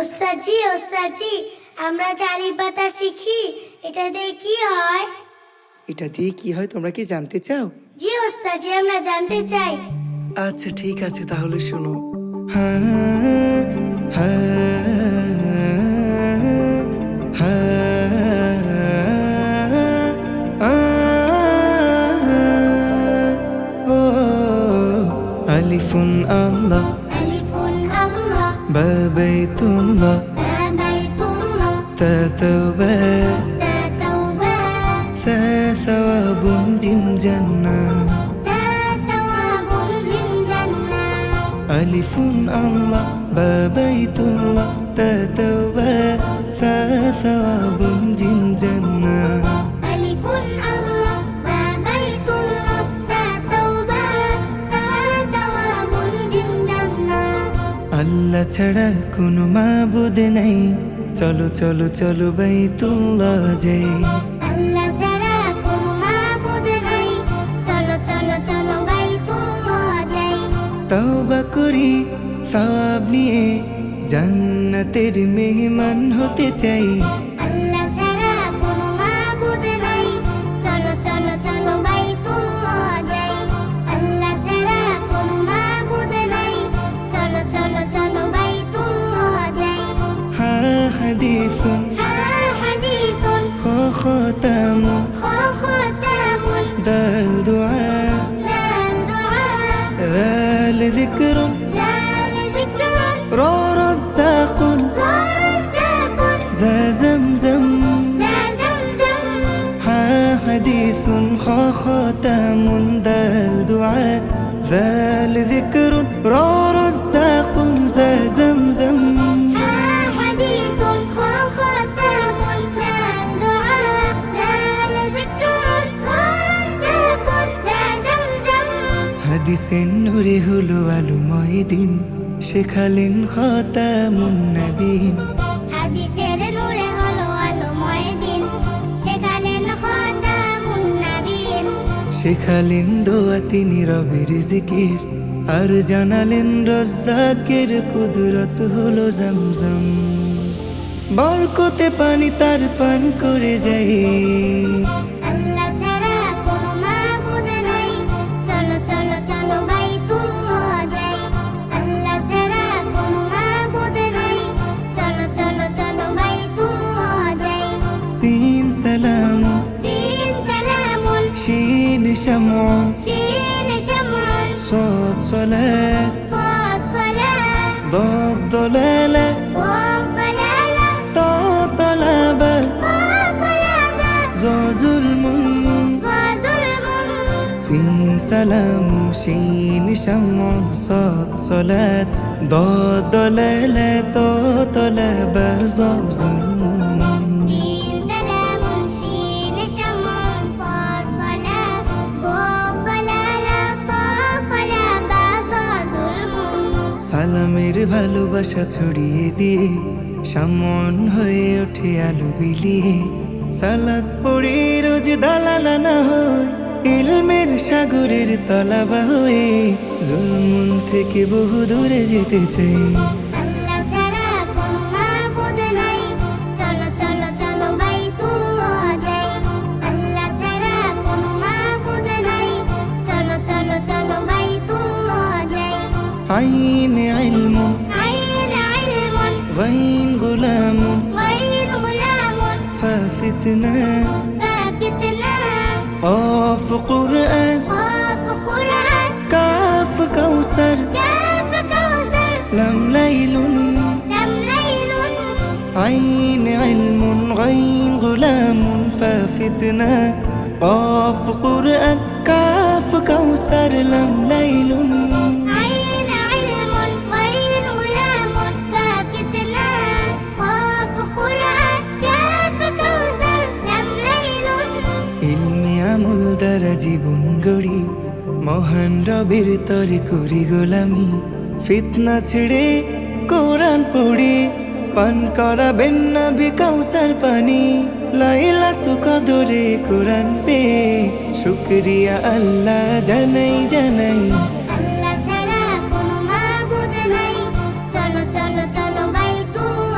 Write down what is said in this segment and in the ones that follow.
ওস্তাদজি ওস্তাদজি, আমরা জারি পাতা শিখি, এটা দিয়ে কি হয়? এটা দিয়ে কি হয় তোমরা কি জানতে চাও? জি ওস্তাদজি, আমরা জানতে চাই। আচ্ছা ঠিক আছে, তাহলে শোনো। হ্যাঁ, হ্যাঁ, ও আলিফুন আল্লাহ আলিফুন আল্লাহ, বা বাইতুল্লাহ বা বাইতুল্লাহ, তা তাওবা তা তাওবা, সা সাওয়াবুন জিম জান্নাহ। তা সাওয়াবুল জিন জান্নাহ। আলিফুন আল্লাহ বা বাইতুল্লাহ তা তাওবা সা সাওয়াবুন জিম জান্নাহ। আলিফুন আল্লাহ, বা বাইতুল্লাহ, তা তাওবা, তা সাওয়াবুল জিন জান্নাহ। আল্লাহ ছাড়া কোনো মাবুদ নাই, চলো চলো চলো বাইতুল্লাহ যাই। আল্লাহ ছাড়া কোনো মাবুদ নাই, চলো চলো চলো বাইতুল্লাহ যাই। তওবা করি সওয়াব নিয়ে জান্নাতের মেহমান হতে চাই। আল্লাহ ছাড়া কোনো মাবুদ নাই, চলো চলো চলো বাইতুল্লাহ যাই। আল্লাহ ছাড়া কোনো মাবুদ নাই, চলো চলো চলো বাইতুল্লাহ যাই। হা হাদিসুন হ্যাঁ হাদিসুন, খতামুন খতামুন, দাল দুআ লাল দুআ, ذال ذكر লাল যিকরুন, را رزاق রাযাকুন, ذا زمزم যা জমজম। ها حديث خا ختام دال دعاء ذال ذكر را رزاق ذا زمزم হ্যাঁ হাদিসুন, খতামুন, লাল দুআ, লাল যিকরুন, রাযাকুন, যা জমজম। হাদিসের নূরে হলো আলোময় দিন, শেখালেন খতামুন নবীন। হাদিসের নূরে হলো আলোময় দিন, শেখালেন খতামুন নবীন। শেখালেন দোয়া তিনি রবের জিকির, আর জানালেন রজ্জাকের কুদরত হলো জমজম। বরকতে পানি তার পান করে যাই। আল্লাহ ছাড়া কোনো মাবুদ নাই, চলো চলো চলো বাইতুল্লাহ যাই। আল্লাহ ছাড়া কোনো মাবুদ নাই, চলো চলো চলো বাইতুল্লাহ যাই। সিন সালাম সিন সালামুন, শিন শামউন শিন শামউন, صاد صلاة صاد صلاة، ضاد ضلالة واو ضلالة، طا طلبة طا طلبة، ظا ظلم ظا ظلم. سين سلام شين شمع صاد صلاة ضاد ضلالة طا طلبة ظا ظلم. سين سلام، شين شمع، صاد صلاة، واو ضلالة، طا طلبة، ظا ظلم. সালামের ভালোবাসা ছড়িয়ে দিয়ে সামন হয়ে ওঠে আলো বিলিয়ে। সালাত পড়ে রোজ দালালা না হয়, ইলমের সাগরের তলাবা হয়ে জুলমুন থেকে বহু দূরে যেতে চাই। আল্লাহ ছাড়া কোনো মাবুদ নাই, চলো চলো চলো বাইতুল্লাহ যাই। আল্লাহ ছাড়া কোনো মাবুদ নাই, চলো চলো চলো বাইতুল্লাহ যাই। আইন ইলমুন আইন ইলমুন, গাইন গুলামুন غير غلام، ফাফিতনা ففتنا، অফ কুরআন قاف قرآن، কাফ কাউসার كاف كوثر، লাম লাইলুন। لم ليل. عين علم غين غلام فافتنا قاف قرآن كاف كوثر لم ليل. عين علم، غير غلام، ففتنا، قاف قرآن، كاف كوثر، لم ليل. ইলমে আমল দ্বারা জীবন গড়ি, মহান রবের তরে করি গোলামি। ফিতনা ছেড়ে কোরআন পড়ে পান করাবেন নবী কাউসার পানি। লাইলাতু কদরে কোরআন পেয়ে শুকরিয়া আল্লাহ জানাই জানাই। আল্লাহ ছাড়া কোনো মাবুদ নাই, চলো চলো চলো বাইতুল্লাহ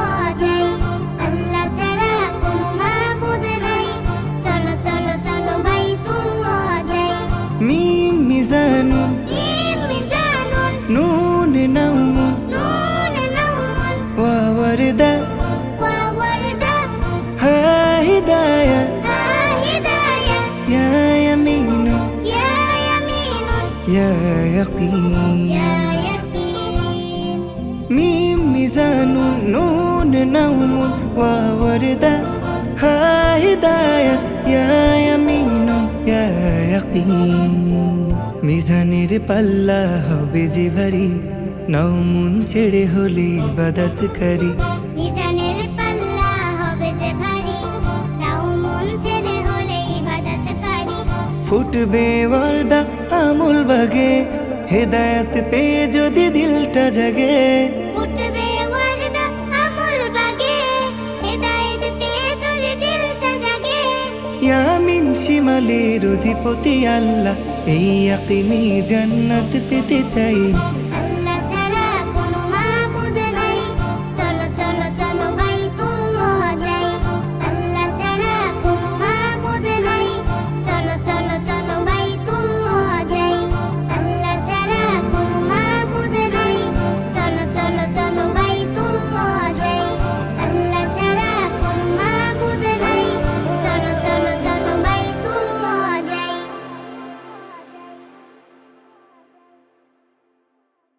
ইয়াকিন। ইয়া ইয়াকিন। ميم ميزان نون نوم ووردة ها هداية يا يمين يا يقين মিজানের পাল্লা হবে যে ভারী নাও মন ছেড়ে হলে ইবাদতকারী মিজানের পাল্লা হবে যে ভারী, নাও মন ছেড়ে হলে ইবাদতকারী। ফুটবে ওয়ারদা আমল বাগে হেদায়েত পেয়ে যদি দিলটা জাগে ফুটবে ওয়ারদা আমল বাগে, হেদায়েত পেয়ে যদি দিলটা জাগে। ইয়ামিন শিমালের অধিপতি আল্লাহ এই ইয়াকিনি জান্নাত পেতে চাই